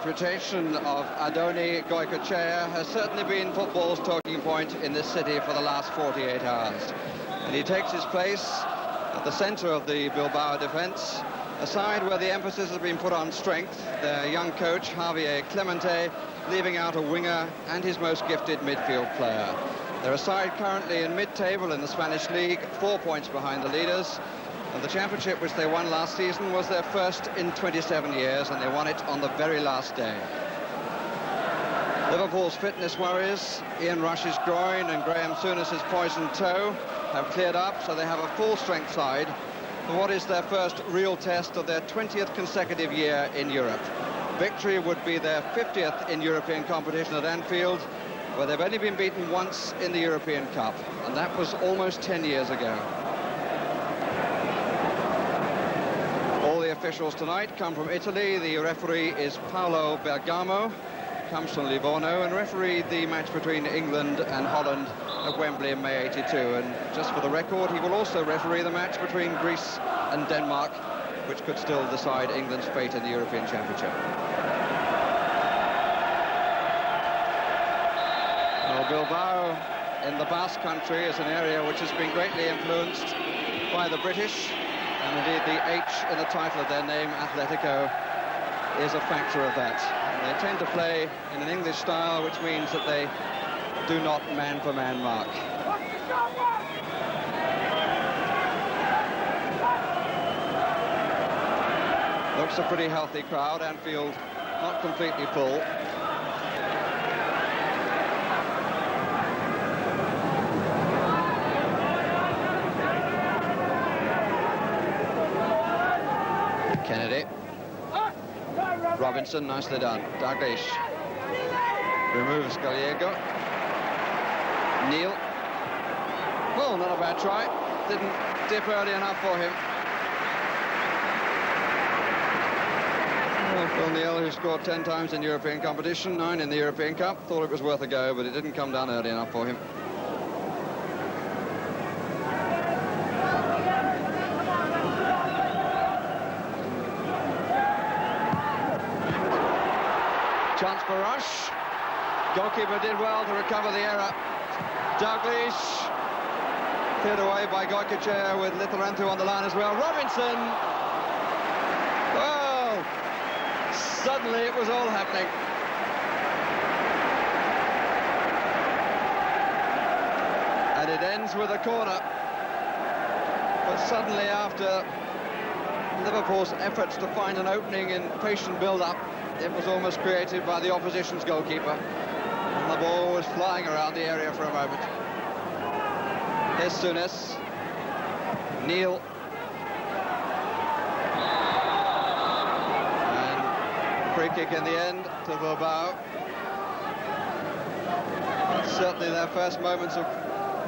reputation of Adoni Goicoechea has certainly been football's talking point in this city for the last 48 hours. And he takes his place at the centre of the Bilbao defence, a side where the emphasis has been put on strength. Their young coach, Javier Clemente, leaving out a winger and his most gifted midfield player. They're a side currently in mid-table in the Spanish League, 4 points behind the leaders. And the championship, which they won last season, was their first in 27 years, and they won it on the very last day. Liverpool's fitness worries, Ian Rush's groin and Graham Souness's poisoned toe, have cleared up, so they have a full-strength side for what is their first real test of their 20th consecutive year in Europe. Victory would be their 50th in European competition at Anfield, where they've only been beaten once in the European Cup, and that was almost 10 years ago. All the officials tonight come from Italy. The referee is Paolo Bergamo, comes from Livorno, and refereed the match between England and Holland at Wembley in May '82. And just for the record, he will also referee the match between Greece and Denmark, which could still decide England's fate in the European Championship. Well, Bilbao in the Basque Country is an area which has been greatly influenced by the British, and indeed the H in the title of their name, Atletico, is a factor of that. And they tend to play in an English style, which means that they do not man-for-man mark. Looks a pretty healthy crowd. Anfield not completely full. Kennedy. Robinson, nicely done. Dalglish removes Gallego. Neil. Oh, not a bad try. Didn't dip early enough for him. Well, Phil Neal, who scored 10 times in European competition, 9 in the European Cup, thought it was worth a go, but it didn't come down early enough for him. Chance for Rush. Goalkeeper did well to recover the error. Dalglish cleared away by Goicoechea with Lithorentu on the line as well. Robinson. Oh, suddenly it was all happening. And it ends with a corner. But suddenly, after Liverpool's efforts to find an opening in patient build-up, it was almost created by the opposition's goalkeeper. And the ball was flying around the area for a moment. Here's Souness. Neil. And free kick in the end to Bilbao. That's certainly their first moments of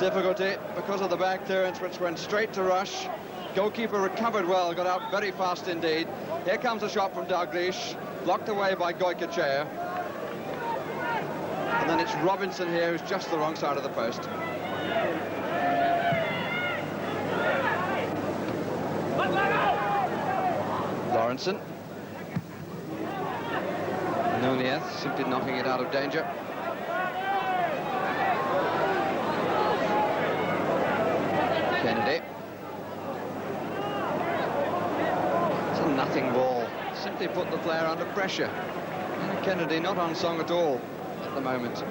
difficulty because of the back clearance, which went straight to Rush. Goalkeeper recovered well, got out very fast indeed. Here comes a shot from Dalglish, blocked away by Goicoechea. And then it's Robinson here, who's just the wrong side of the post. Lawrenson. Nunez simply knocking it out of danger. Kennedy. It's a nothing ball. Simply put the player under pressure. And Kennedy not on song at all at the moment.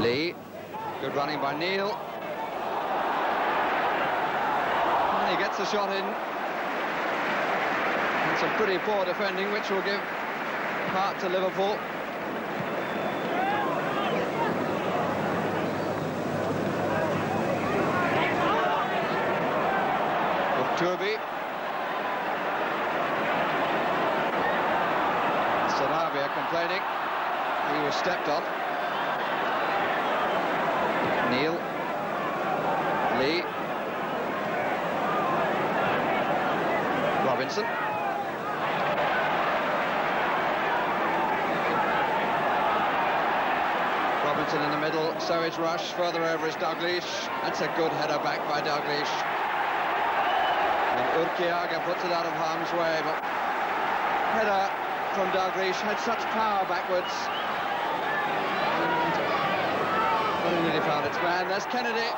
Lee. Good running by Neil. And he gets the shot in. And some pretty poor defending, which will give heart to Liverpool. Turby. Sarabia complaining. He was stepped on. Neil. Lee. Robinson. Robinson in the middle. So is Rush. Further over is Dalglish. That's a good header back by Dalglish. Urquiaga puts it out of harm's way, but header from Dalglish had such power backwards. And nearly found its man. There's Kennedy.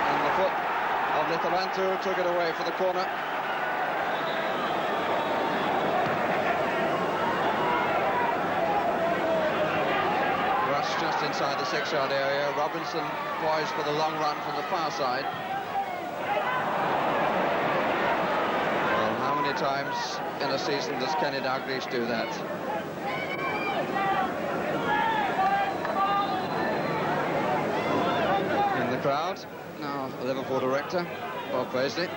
And the foot of Littavanthu took it away for the corner. Rush just inside the 6-yard area. Robinson poised for the long run from the far side. Well, how many times in a season does Kenny Dalglish do that? In the crowd, now the Liverpool director, Bob Paisley.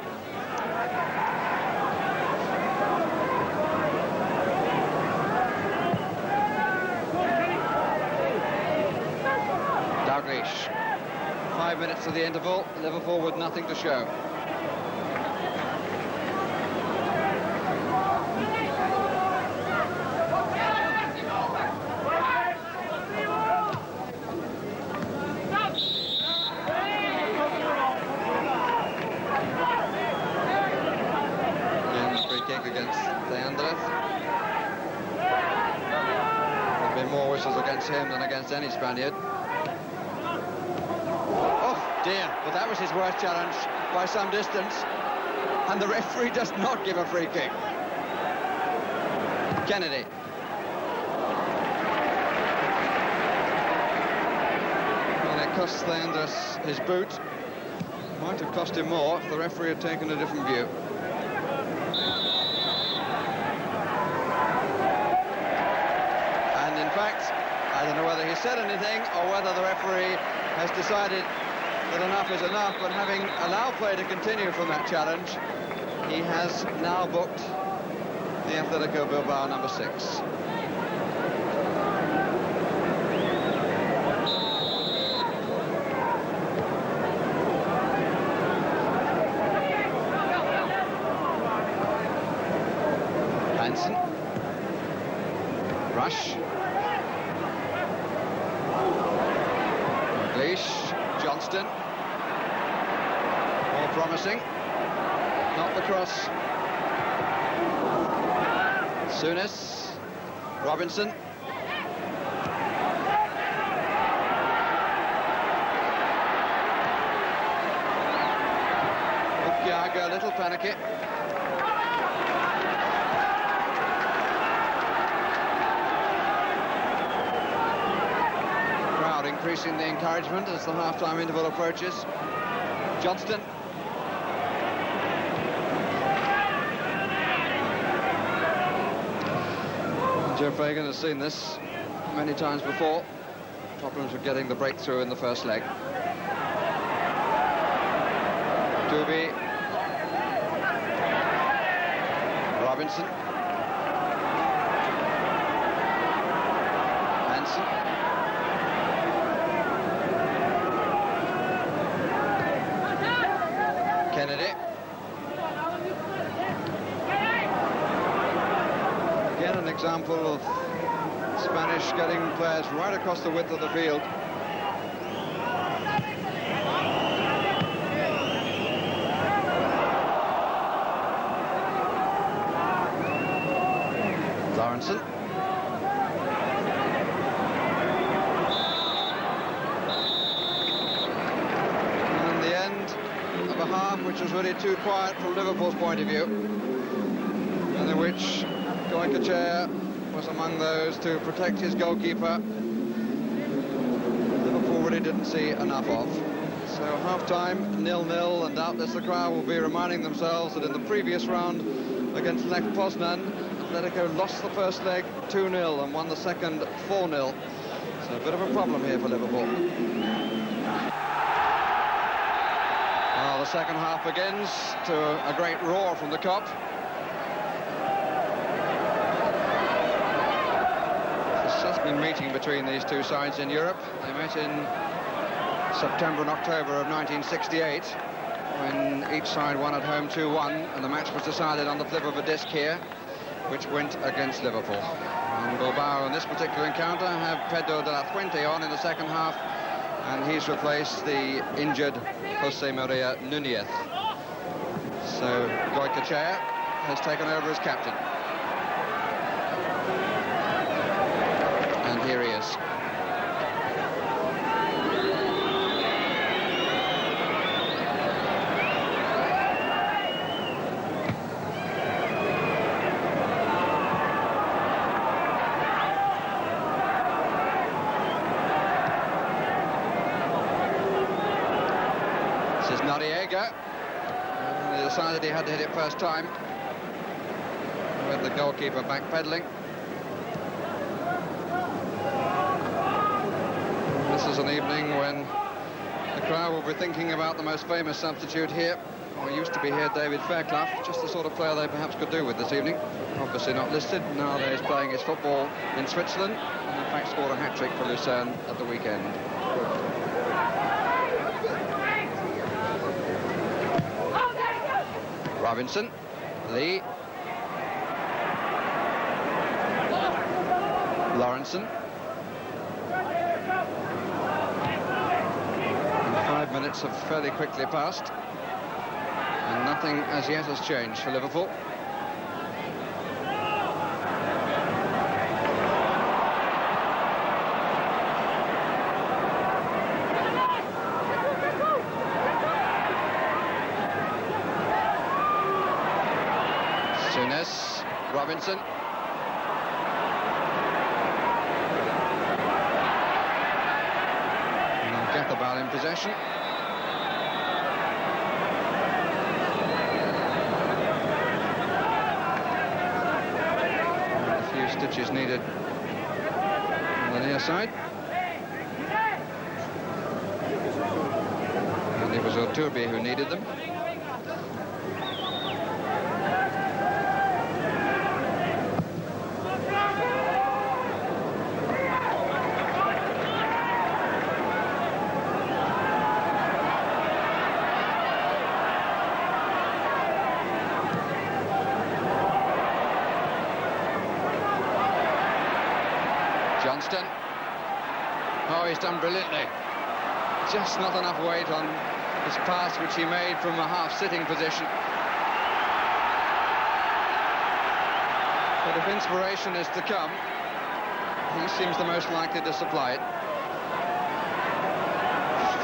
Dalglish. 5 minutes to the interval, Liverpool with nothing to show. Again, free kick against Leandrez. There've been more whistles against him than against any Spaniard. Dear, but that was his worst challenge by some distance, and the referee does not give a free kick. Kennedy. Well, it cost Leandros his boot. Might have cost him more if the referee had taken a different view. And in fact, I don't know whether he said anything or whether the referee has decided that enough is enough, but having allowed play to continue from that challenge, he has now booked the Atletico Bilbao number 6. Hansen. Rush. Dalglish. Johnston. More promising. Not the cross. Souness. Robinson. Urquiaga, a little panicky. Crowd increasing the encouragement as the half-time interval approaches. Johnston. Joe Fagan has seen this many times before. Problems with getting the breakthrough in the first leg. Dubé. Robinson. Hansen. Kennedy. Again, an example of Spanish getting players right across the width of the field. Lawrenson. And the end of a half which was really too quiet from Liverpool's point of view, and in which Goicoechea was among those to protect his goalkeeper. Liverpool really didn't see enough of. So half-time, 0-0, and doubtless the crowd will be reminding themselves that in the previous round against Lech Poznan, Atletico lost the first leg 2-0 and won the second 4-0. So a bit of a problem here for Liverpool. Well, the second half begins to a great roar from the Kop. There's just been meeting between these two sides in Europe. They met in September and October of 1968, when each side won at home 2-1, and the match was decided on the flip of a disc here, which went against Liverpool. And Bilbao in this particular encounter have Pedro de la Fuente on in the second half, and he's replaced the injured Jose Maria Núñez. So Goycochea has taken over as captain. And here he is. This is Noriega. He decided he had to hit it first time, with the goalkeeper backpedaling. This is an evening when the crowd will be thinking about the most famous substitute here, or used to be here, David Fairclough, just the sort of player they perhaps could do with this evening. Obviously not listed, nowadays playing his football in Switzerland, and in fact scored a hat-trick for Lucerne at the weekend. Robinson, Lee, Lawrenson. And 5 minutes have fairly quickly passed, and nothing as yet has changed for Liverpool. Robinson. And they'll get the ball in possession. And a few stitches needed on the near side. And it was Oturbi who needed them. Johnston. Oh, he's done brilliantly. Just not enough weight on his pass, which he made from a half-sitting position. But if inspiration is to come, he seems the most likely to supply it.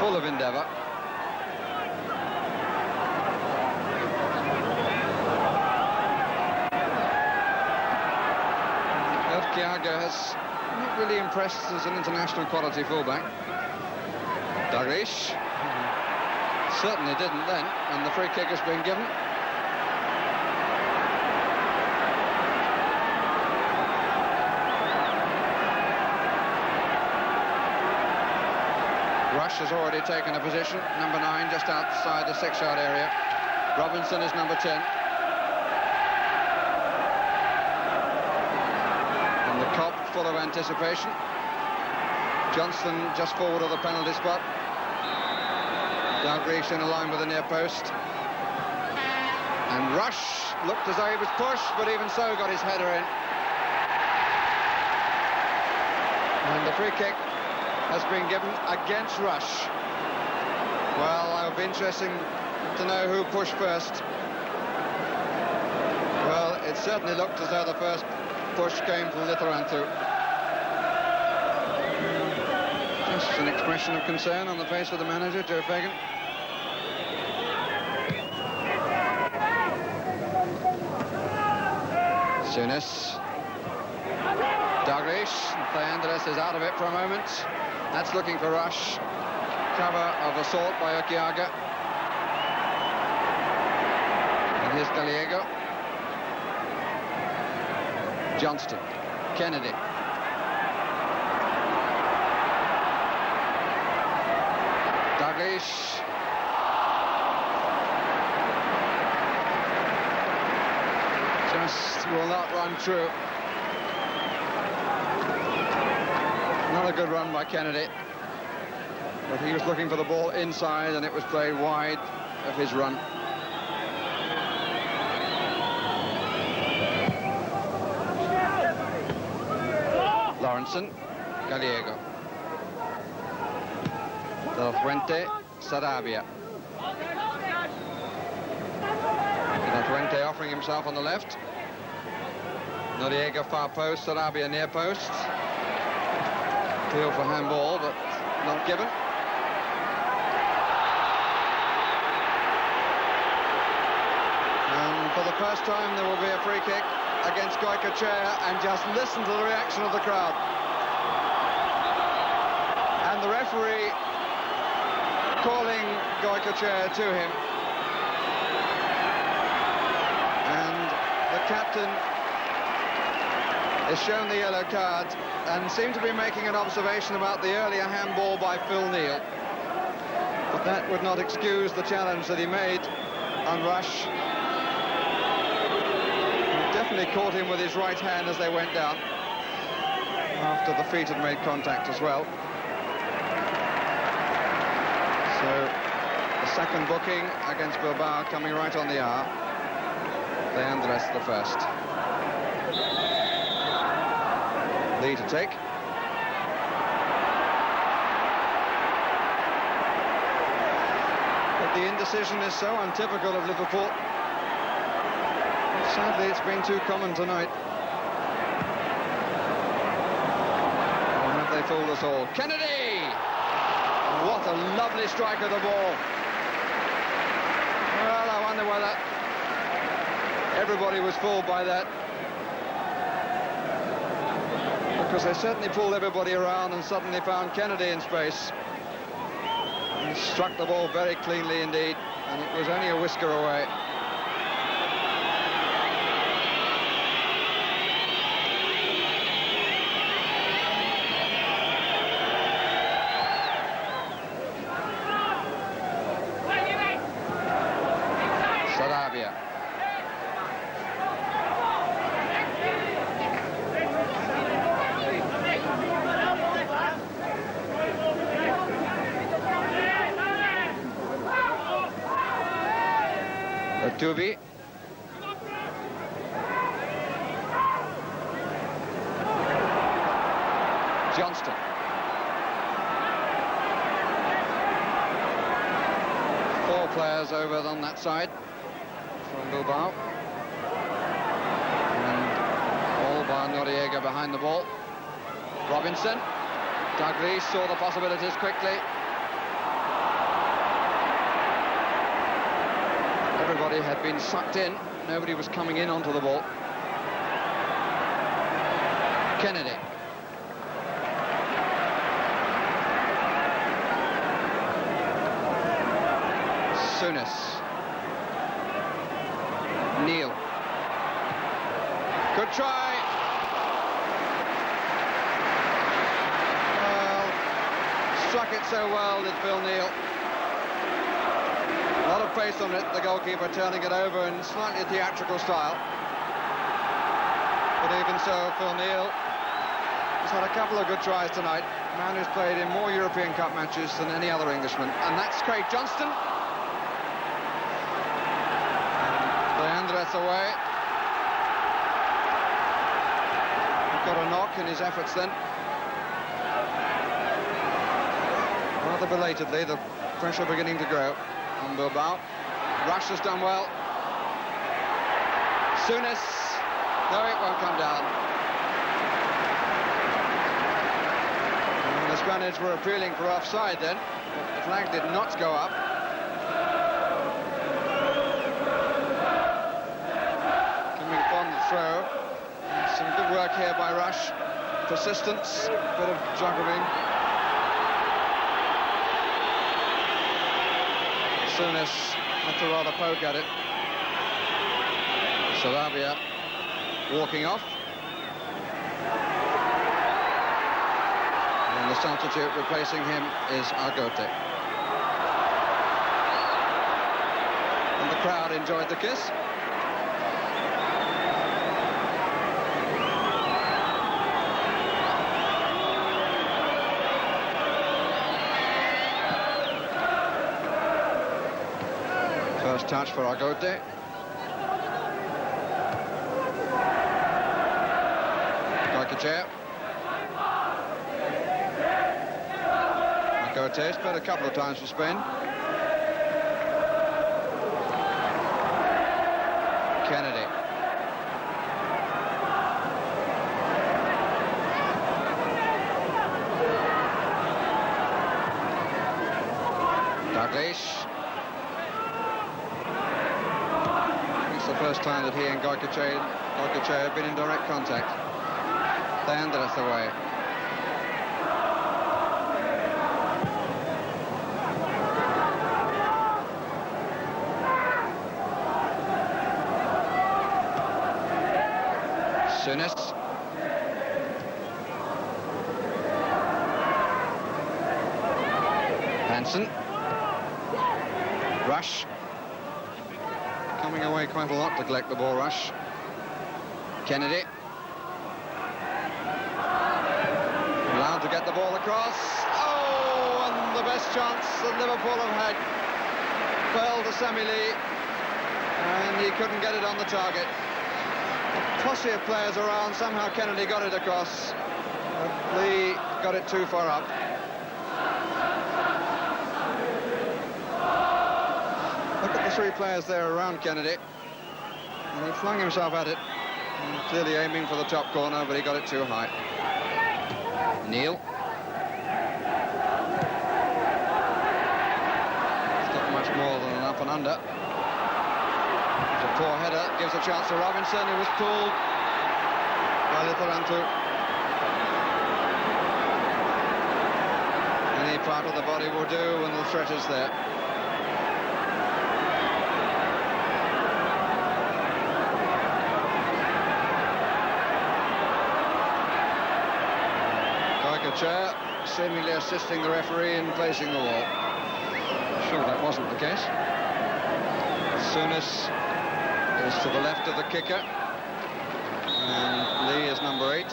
Full of endeavour. Kiaga has not really impressed as an international quality fullback. Dalglish certainly didn't then, and the free kick has been given. Rush has already taken a position, number 9, just outside the 6-yard area. Robinson is number 10. And the Kop full of anticipation. Johnston just forward of the penalty spot. Dalglish in a line with the near post. And Rush looked as though he was pushed, but even so got his header in. And the free kick has been given against Rush. Well, it'll be interesting to know who pushed first. Well, it certainly looked as though the first push came from Lithorantu. Just an expression of concern on the face of the manager, Joe Fagan. Souness. Dalglish. Andres is out of it for a moment. That's looking for Rush. Cover of assault by Okiaga. And here's Gallego. Johnston. Kennedy. Dalglish. Just will not run true. Another good run by Kennedy. But he was looking for the ball inside, and it was played wide of his run. Lawrenson, Gallego. Del Fuente, Sarabia. himself on the left. Noriega far post, Sarabia near post. Appeal for handball, but not given. And for the first time there will be a free kick against Goycochea, and just listen to the reaction of the crowd. And the referee calling Goycochea to him. And the captain is shown the yellow card and seemed to be making an observation about the earlier handball by Phil Neal. But that would not excuse the challenge that he made on Rush. He definitely caught him with his right hand as they went down, after the feet had made contact as well. So the second booking against Bilbao coming right on the hour. De Andres the first. Lead to take. But the indecision is so untypical of Liverpool. Sadly, it's been too common tonight. Or have they fooled us all? Kennedy! What a lovely strike of the ball. Well, I wonder whether everybody was fooled by that. Because they certainly pulled everybody around and suddenly found Kennedy in space. He struck the ball very cleanly indeed, and it was only a whisker away. Sarabia. Tubi. Johnston. Four players over on that side from Bilbao. And all by Noriega behind the ball. Robinson. Douglas saw the possibilities quickly. Everybody had been sucked in. Nobody was coming in onto the ball. Kennedy. Souness. Neal. Good try. Well, struck it so well, did Phil Neal. A lot of pace on it, the goalkeeper turning it over in slightly theatrical style. But even so, Phil Neal has had a couple of good tries tonight. A man who's played in more European Cup matches than any other Englishman. And that's Craig Johnston. De Andres away. He got a knock in his efforts then. Rather belatedly, the pressure beginning to grow on Bilbao. Rush has done well. Souness. No, it won't come down. And the Spaniards were appealing for offside then, but the flag did not go up. Coming upon the throw. Some good work here by Rush. Persistence, bit of juggling. Souness had to rather poke at it. Sarabia walking off. And the substitute replacing him is Argote. And the crowd enjoyed the kiss. First touch for Argote. Goycochea. Argote has played a couple of times for Spain. Kennedy. the first time that he and Goycochea have been in direct contact. They ended us away. Souness. Hansen. Rush. Coming away quite a lot to collect the ball, Rush. Kennedy. Allowed to get the ball across. Oh, and the best chance that Liverpool have had. Fell to Semi-Lee, and he couldn't get it on the target. A posse of players around, somehow Kennedy got it across. But Lee got it too far up. Look at the three players there around Kennedy. And he flung himself at it. Clearly aiming for the top corner, but he got it too high. Neil. It's not much more than an up and under. It's a poor header, gives a chance to Robinson, who was pulled by Lithorantu. Any part of the body will do when the threat is there. Goycochea seemingly assisting the referee in placing the wall. Sure, that wasn't the case. Souness is to the left of the kicker, and Lee is number 8.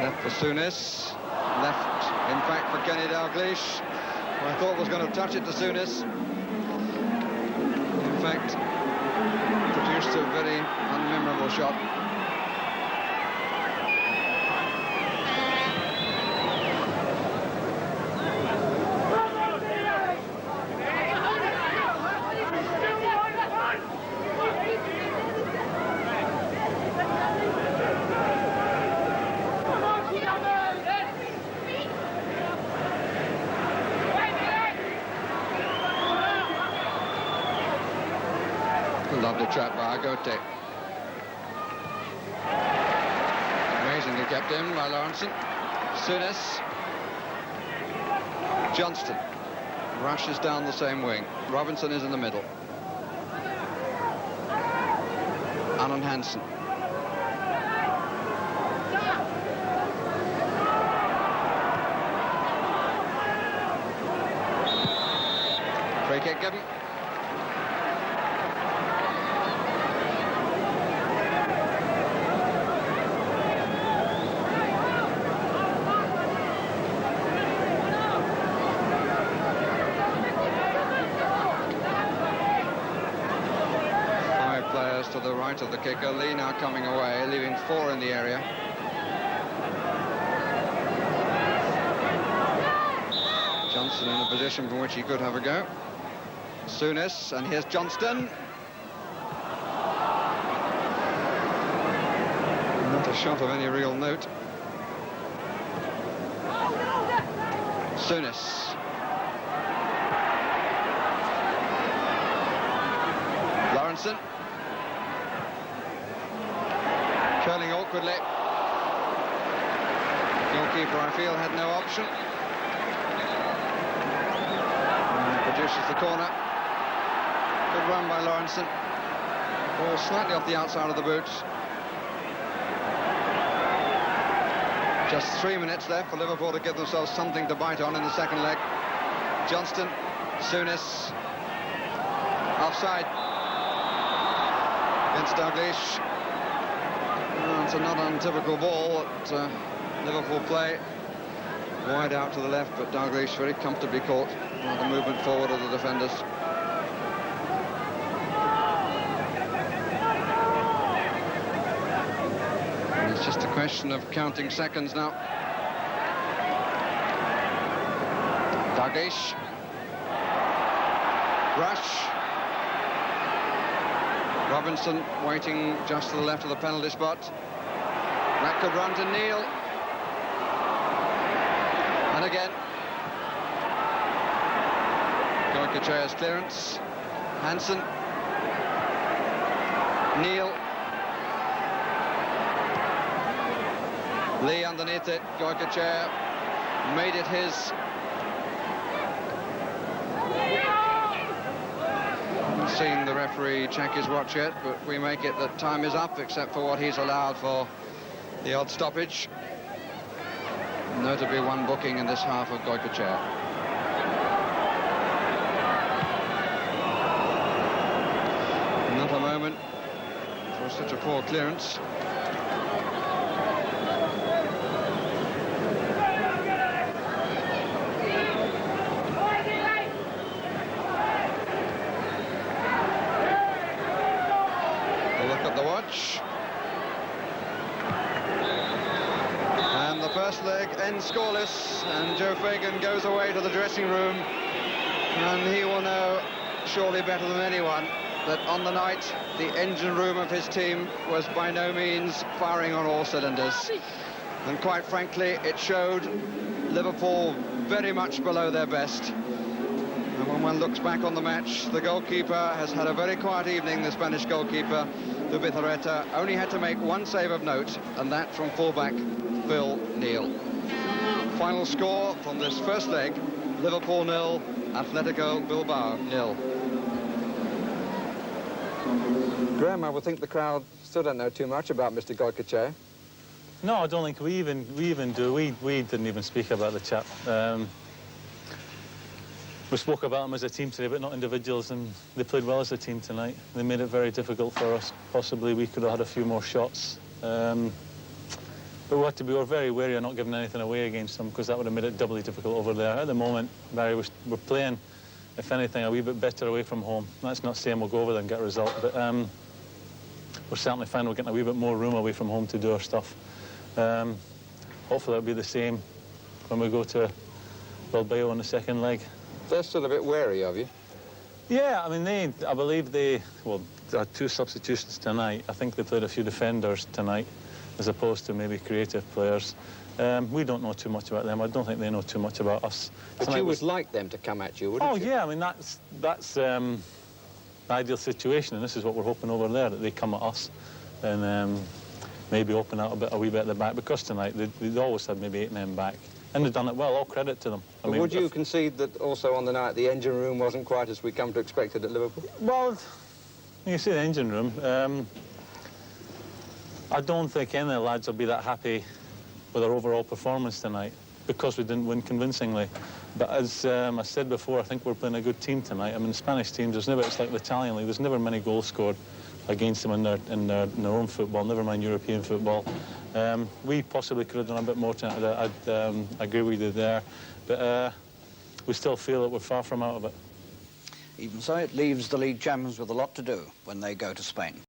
Left for Souness, left in fact for Kenny Dalglish, who I thought was going to touch it to Souness. In fact, produced a very unmemorable shot. Lovely trap by Agote. Amazingly kept in by Lawrenson. Souness. Johnston rushes down the same wing. Robinson is in the middle. Alan Hansen. Free kick given. To the right of the kicker. Lee now coming away, leaving 4 in the area. Johnson in a position from which he could have a go. Souness, and here's Johnston. Not a shot of any real note. Souness. Lawrenson. Curling awkwardly. Goalkeeper, I feel, had no option. And produces the corner. Good run by Lawrenson. Ball slightly off the outside of the boots. Just 3 minutes left for Liverpool to give themselves something to bite on in the second leg. Johnston, Souness, offside against Dalglish. It's a not untypical ball that Liverpool play. Wide out to the left, but Dalglish very comfortably caught by the movement forward of the defenders. And it's just a question of counting seconds now. Dalglish. Rush. Robinson waiting just to the left of the penalty spot. That could run to Neil. And again. Goycochea's clearance. Hansen. Neil. Lee underneath it. Goykacher made it his. Seen the referee check his watch yet, but we make it that time is up, except for what he's allowed for the odd stoppage. Notably one booking in this half of Goykacher. Not a moment for such a poor clearance. And the first leg ends scoreless, and Joe Fagan goes away to the dressing room, and he will know surely better than anyone that on the night the engine room of his team was by no means firing on all cylinders, and quite frankly it showed Liverpool very much below their best. And when one looks back on the match, the goalkeeper has had a very quiet evening. The Spanish goalkeeper Zubizarreta only had to make one save of note, and that from fullback Phil Neal. Final score from this first leg: Liverpool 0, Atletico Bilbao 0. Graham, I would think the crowd still don't know too much about Mr. Goykacher. No, I don't think we even do. We didn't even speak about the chap. We spoke about them as a team today, but not individuals, and they played well as a team tonight. They made it very difficult for us. Possibly we could have had a few more shots. But we were very wary of not giving anything away against them, because that would have made it doubly difficult over there. At the moment, Barry, we're playing, if anything, a wee bit better away from home. That's not saying we'll go over there and get a result, but we're certainly finding we're getting a wee bit more room away from home to do our stuff. Hopefully it'll be the same when we go to Bilbao in the second leg. They're still a bit wary of you. Yeah, I mean, I believe they had 2 substitutions tonight. I think they played a few defenders tonight, as opposed to maybe creative players. We don't know too much about them. I don't think they know too much about us. But tonight you would like them to come at you, wouldn't you? Oh, yeah, I mean, that's the ideal situation, and this is what we're hoping over there, that they come at us and maybe open out a wee bit at the back, because tonight they always had maybe 8 men back. And they've done it well, all credit to them. I mean, would you concede that also on the night the engine room wasn't quite as we come to expect it at Liverpool? Well, you see the engine room. I don't think any of the lads will be that happy with our overall performance tonight, because we didn't win convincingly. But as I said before, I think we're playing a good team tonight. I mean, the Spanish teams, it's like the Italian league, there's never many goals scored against them in their own football, never mind European football. We possibly could have done a bit more tonight. I agree with you there, but we still feel that we're far from out of it. Even so, it leaves the league champions with a lot to do when they go to Spain.